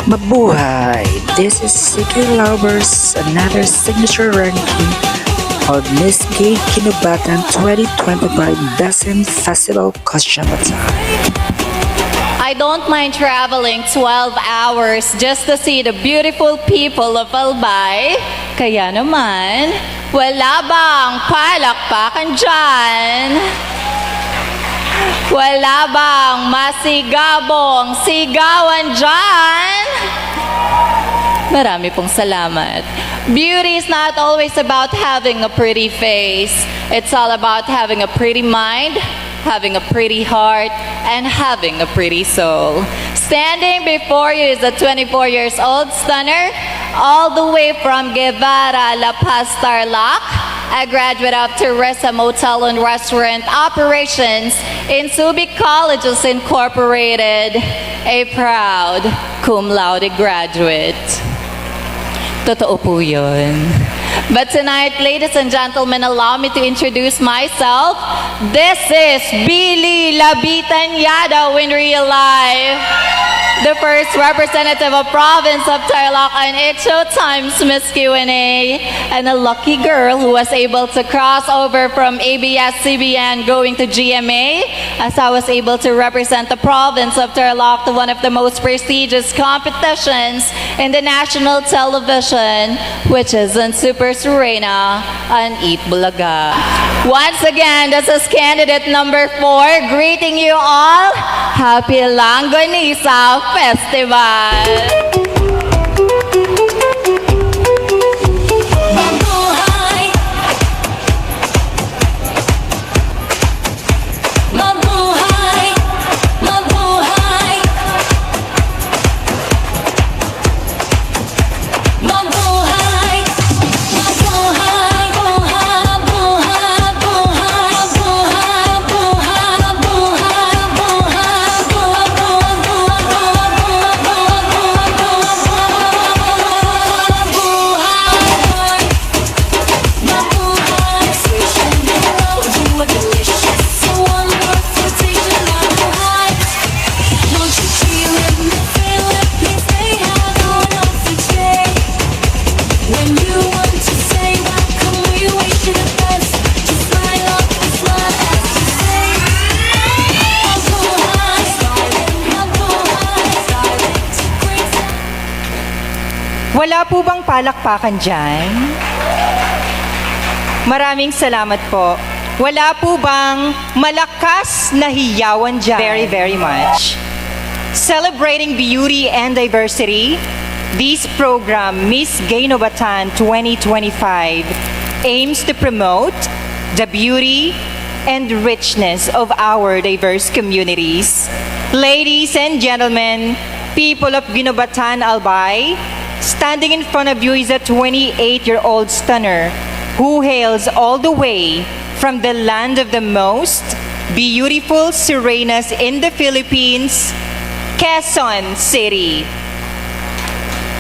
Mabuhay! This is CKLover's another signature ranking of Miss Gay Guinobatan 2025 Basin Festival costume attire. I don't mind traveling 12 hours just to see the beautiful people of Albay. Kaya naman, wala bang palakpakan dyan? Wala bang masigabong sigawan dyan? Marami pong salamat. Beauty is not always about having a pretty face. It's all about having a pretty mind, having a pretty heart, and having a pretty soul. Standing before you is a 24 years old stunner, all the way from Guevara, La Paz, Tarlac, a graduate of Tourism Hotel and Restaurant Operations in Subic Colleges Incorporated, a proud cum laude graduate. Totoo po yun. But tonight, ladies and gentlemen, allow me to introduce myself. This is Billy Labitanyado in real life. The first representative of province of Tarlac, and it's showtime's Miss Q&A, and a lucky girl who was able to cross over from ABS-CBN going to GMA, as I was able to represent the province of Tarlac to one of the most prestigious competitions in the national television, which is in Super Serena and Eat Bulaga. Once again, this is candidate number 4, greeting you all. Happy Longganisa Festival! Wala po bang palakpakan dyan? Maraming salamat po. Wala po bang malakas na hiyawan dyan? Very, very much. Celebrating beauty and diversity, this program, Miss Gaynobatan 2025, aims to promote the beauty and richness of our diverse communities. Ladies and gentlemen, people of Guinobatan, Albay, standing in front of you is a 28-year-old stunner who hails all the way from the land of the most beautiful sirenas in the Philippines, Quezon City.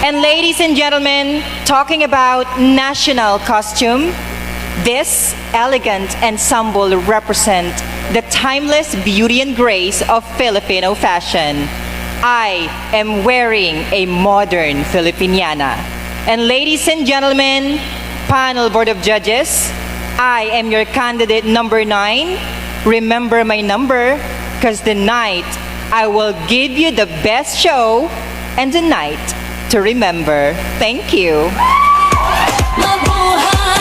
And ladies and gentlemen, talking about national costume, this elegant ensemble represent the timeless beauty and grace of Filipino fashion. I am wearing a modern Filipiniana. And ladies and gentlemen, panel board of judges, I am your candidate number 9. Remember my number, because tonight I will give you the best show and the night to remember. Thank you. Mabuhay!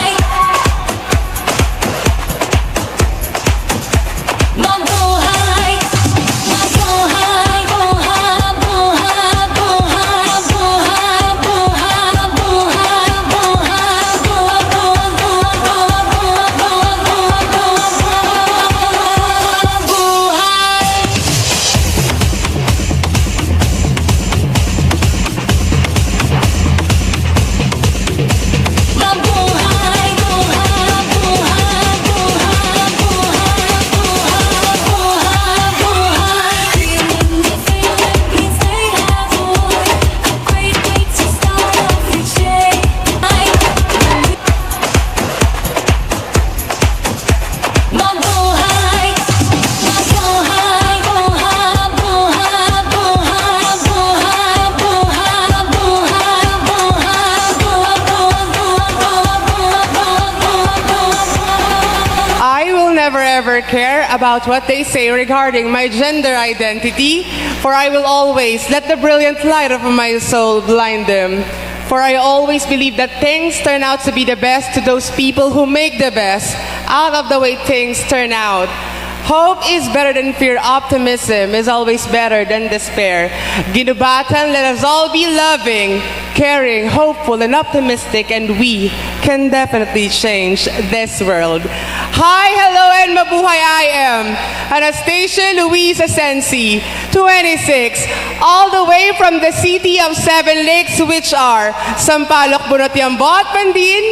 ever care about what they say regarding my gender identity, for I will always let the brilliant light of my soul blind them. For I always believe that things turn out to be the best to those people who make the best out of the way things turn out. Hope is better than fear. Optimism is always better than despair. Guinobatan, let us all be loving, caring, hopeful, and optimistic, and we can definitely change this world. Hi, hello, and mabuhay. I am Anastasia Luisa Sensi, 26, all the way from the city of Seven Lakes, which are Sampaloc, Bunot-Yambot, Pandin,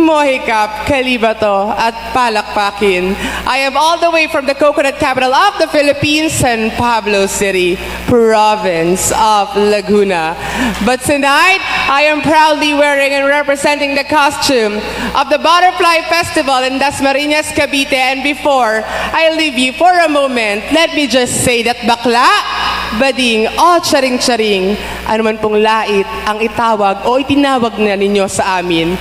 Mohicap, Calibato, at Palakpakin. I am all the way from the coconut capital of the Philippines, San Pablo City, province of Laguna. But tonight, I am proudly wearing and representing the costume of the Butterfly Festival in Dasmariñas, Cavite. And before I leave you for a moment, let me just say that bakla, bading, o charing-charing, ano man pong lait ang itawag o itinawag na ninyo sa amin.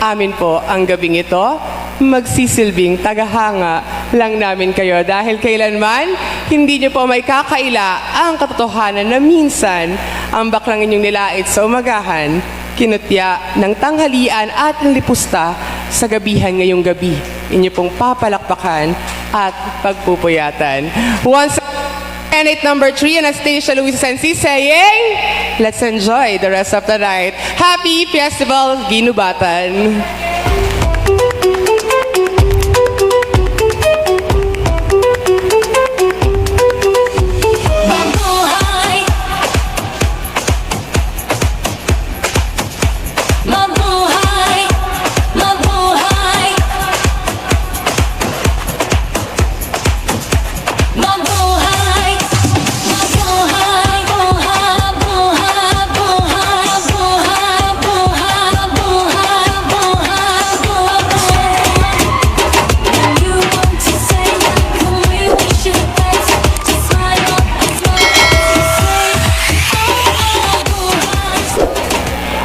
Amin po ang gabing ito, magsisilbing tagahanga lang namin kayo dahil kailanman hindi niyo po may kakaila ang katotohanan na minsan ang baklang inyong nilait sa umagahan, kinutya ng tanghalian at lipusta sa gabihan ngayong gabi. Inyo pong papalakpakan at pagpupuyatan. Once and number 3, Anastasia Luisa Sensi saying, let's enjoy the rest of the night. Happy Festival, Guinobatan!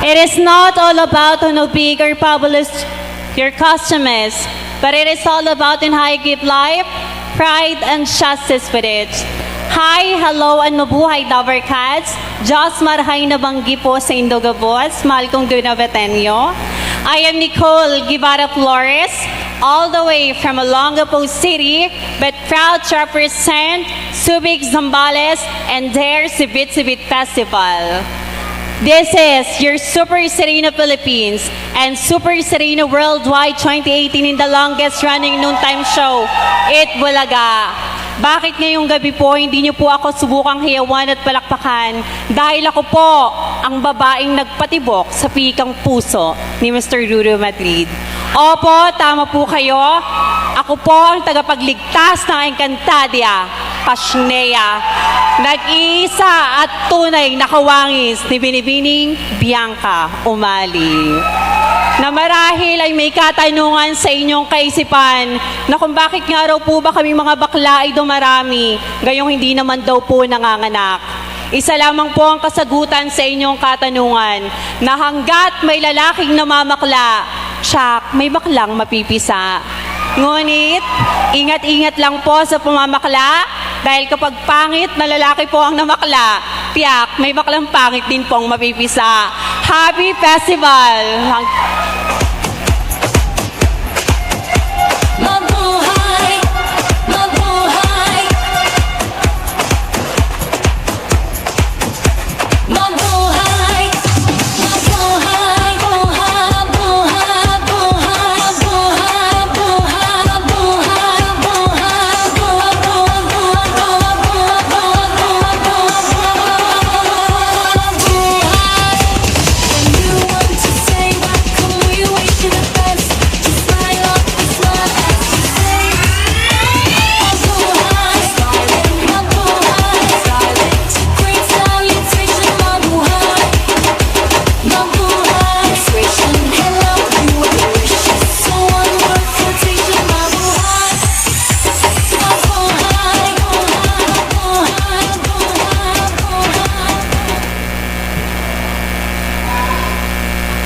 It is not all about how big or fabulous your costume is, but it is all about in how you give life, pride, and justice with it. Hi, hello, and mabuhay, Dover Cats. Diyos marhay na banggi po sa Indogabos, mahal kong Guinobatanyo. I am Nicole Guevara Flores, all the way from Olongapo City, but proud to represent Subic Zambales and their Sibit-Sibit Festival. This is your Super Serena Philippines and Super Serena Worldwide 2018 in the longest running noontime show, It Bulaga. Bakit ngayong gabi po hindi niyo po ako subukang hiyawan at palakpakan dahil ako po ang babaeng nagpatibok sa pikang puso ni Mr. Ruru Madrid. Opo, tama po kayo. Ako po ang tagapagligtas ng Encantadia, Pashnea, nag-iisa at tunay na kawangis ni Binibining Bianca Umali. Na marahil ay may katanungan sa inyong kaisipan na kung bakit nga raw po ba kami mga bakla ay dumarami, gayong hindi naman daw po nanganganak. Isa lamang po ang kasagutan sa inyong katanungan na hanggat may lalaking namamakla, tsak, may baklang mapipisa. Ngunit, ingat-ingat lang po sa pumamakla dahil kapag pangit na lalaki po ang namakla, tiyak, may baklang pangit din pong mapipisa. Happy Festival! Mabuhay! Mabuhay! Mabuhay! Mabuhay! Buhay! Buhay! Buhay! Buhay! Buhay! Buhay! When you want to say what, come we wish you the best. Just smile up and smile as you say. Mabuhay, mabuhay, silent, great salutation. Mabuhay, mabuhay, persuasion, hello, you are wishes. So one word quotation. Mabuhay, mabuhay, mabuhay,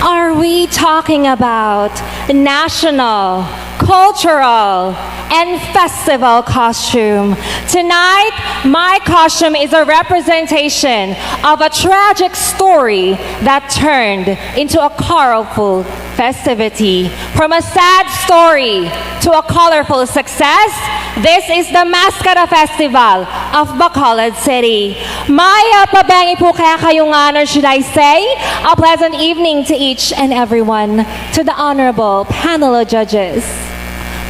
Are we talking about national cultural, and festival costume. Tonight, my costume is a representation of a tragic story that turned into a colorful festivity. From a sad story to a colorful success, this is the Mascara Festival of Bacolod City. Maya pabangi po kaya kayong honor, should I say? A pleasant evening to each and everyone, to the honorable panel of judges.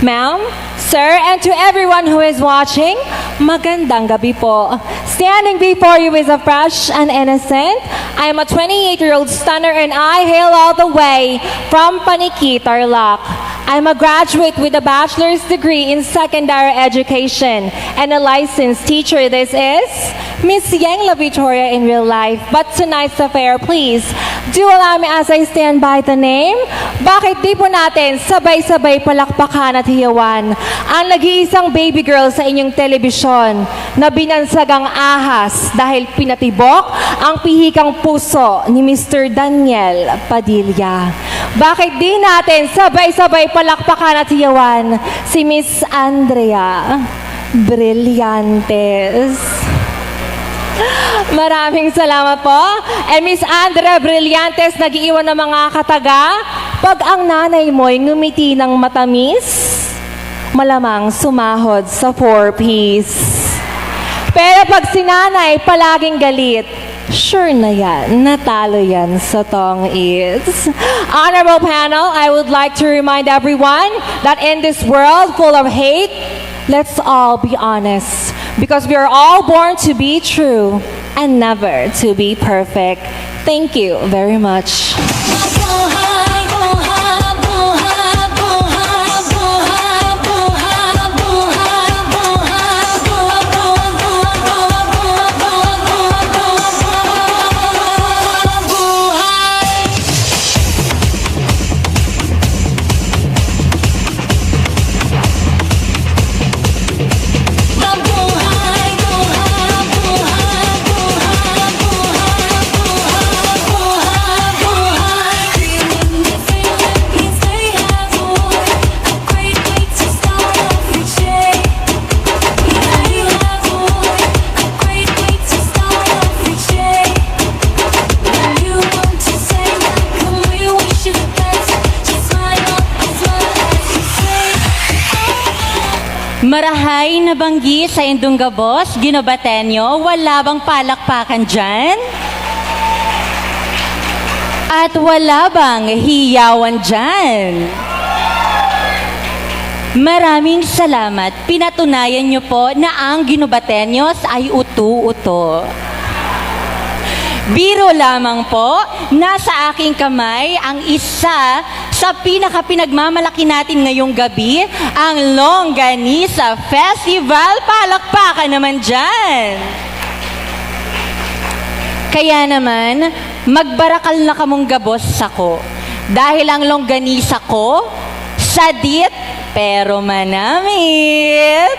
Ma'am, sir, and to everyone who is watching, magandang gabi po. Standing before you is a fresh and innocent. I am a 28-year-old stunner and I hail all the way from Paniki, Tarlac. I'm a graduate with a bachelor's degree in secondary education and a licensed teacher. This is Miss Yang La Victoria in real life. But tonight's affair, please, do allow me as I stand by the name. Bakit di po natin sabay-sabay palakpakan at hiyawan ang nag-iisang baby girl sa inyong telebisyon na binansagang ahas dahil pinatibok ang pihikang puso ni Mr. Daniel Padilla. Bakit di natin sabay-sabay palakpakan at hiyawan si Miss Andrea Brillantes? Maraming salamat po. And Miss Andrea Brillantes, nag-iwan ng mga kataga. Pag ang nanay mo'y ngumiti ng matamis, malamang sumahod sa 4-piece. Pero pag si nanay palaging galit, sure na yan, natalo yan sa tong-its. Honorable panel, I would like to remind everyone that in this world full of hate, let's all be honest. Because we are all born to be true and never to be perfect. Thank you very much. Marahay na banggi sa Indunggabos, Guinobateño, wala bang palakpakan dyan? At wala bang hiyawan dyan? Maraming salamat. Pinatunayan niyo po na ang Guinobateños ay utu-uto. Biro lamang po, nasa aking kamay ang isa sa pinaka-pinagmamalaki natin ngayong gabi, ang Longganisa Festival. Palakpakan naman dyan! Kaya naman, magbarakal na kamong gabos sako. Dahil ang longganisa ko, sadit pero manamit.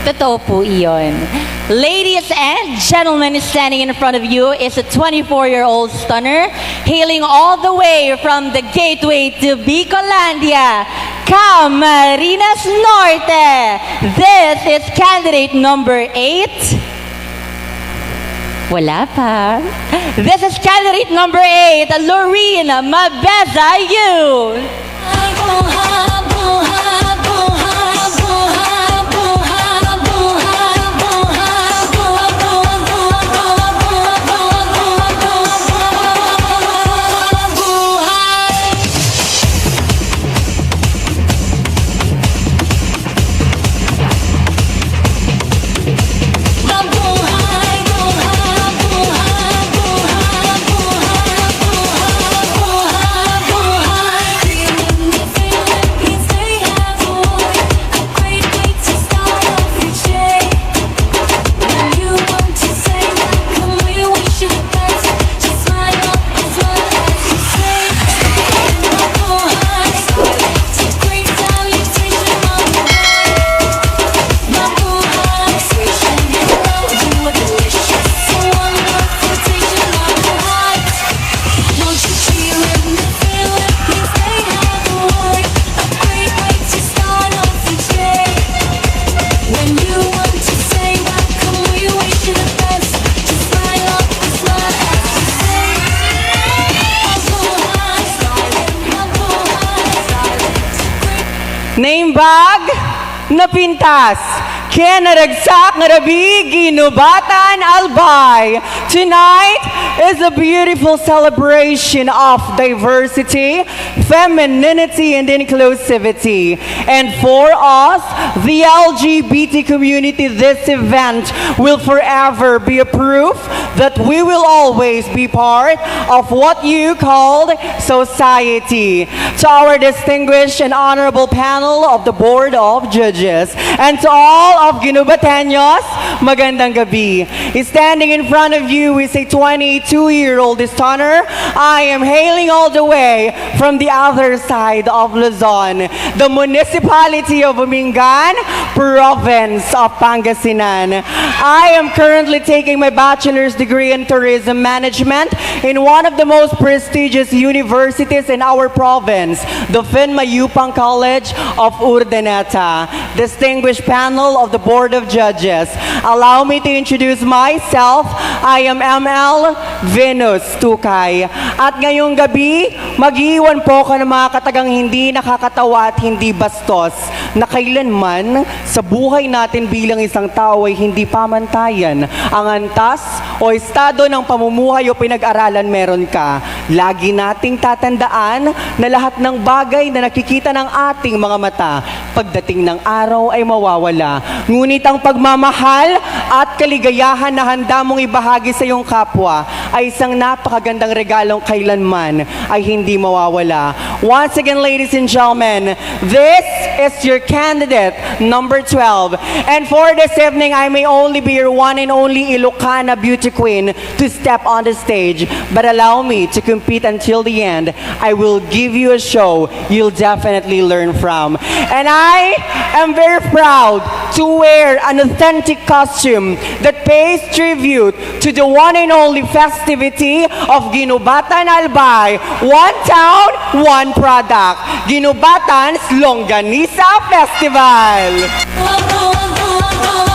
Totoo po iyon. Ladies and gentlemen, standing in front of you is a 24-year-old stunner hailing all the way from the gateway to Bicolandia, Camarines Norte. This is candidate number 8. Wala pa. This is candidate number 8, Lorene Mabezayu. naimbag, napintas. Kinaragsak nga rabi, Guinobatan, Albay. Tonight is a beautiful celebration of diversity, femininity, and inclusivity. And for us, the LGBT community, this event will forever be a proof that we will always be part of what you called society. To our distinguished and honorable panel of the Board of Judges, and to all of Guinobatanos, magandang gabi. Standing in front of you is a 22-year-old stunner. I am hailing all the way from the other side of Luzon, the municipality of Umingan, province of Pangasinan. I am currently taking my bachelor's degree in tourism management in one of the most prestigious universities in our province, the Mayupang College of Urdaneta. Distinguished panel of the Board of Judges, allow me to introduce myself. I am ML Venus Tukay. At ngayong gabi, mag-iwan po ka ng mga katagang hindi nakakatawa at hindi bastos na kailanman sa buhay natin bilang isang tao ay hindi pamantayan. Ang antas o estado ng pamumuhay o pinag-aralan meron ka. Lagi nating tatandaan na lahat ng bagay na nakikita ng ating mga mata, pagdating ng araw ay mawawala. Ngunit ang pagmamahal at kaligayahan na handa mong ibahagi sa iyong kapwa ay isang napakagandang regalong kailanman ay hindi mawawala. Once again, ladies and gentlemen, this is your candidate, number 12. And for this evening, I may only be your one and only Ilocana beauty queen to step on the stage. But allow me to compete until the end. I will give you a show you'll definitely learn from. And I am very proud to wear an authentic costume that pays tribute to the one and only festivity of Guinobatan Albay. One town, one product. Guinobatan's Longganisa Festival. Oh, oh, oh, oh.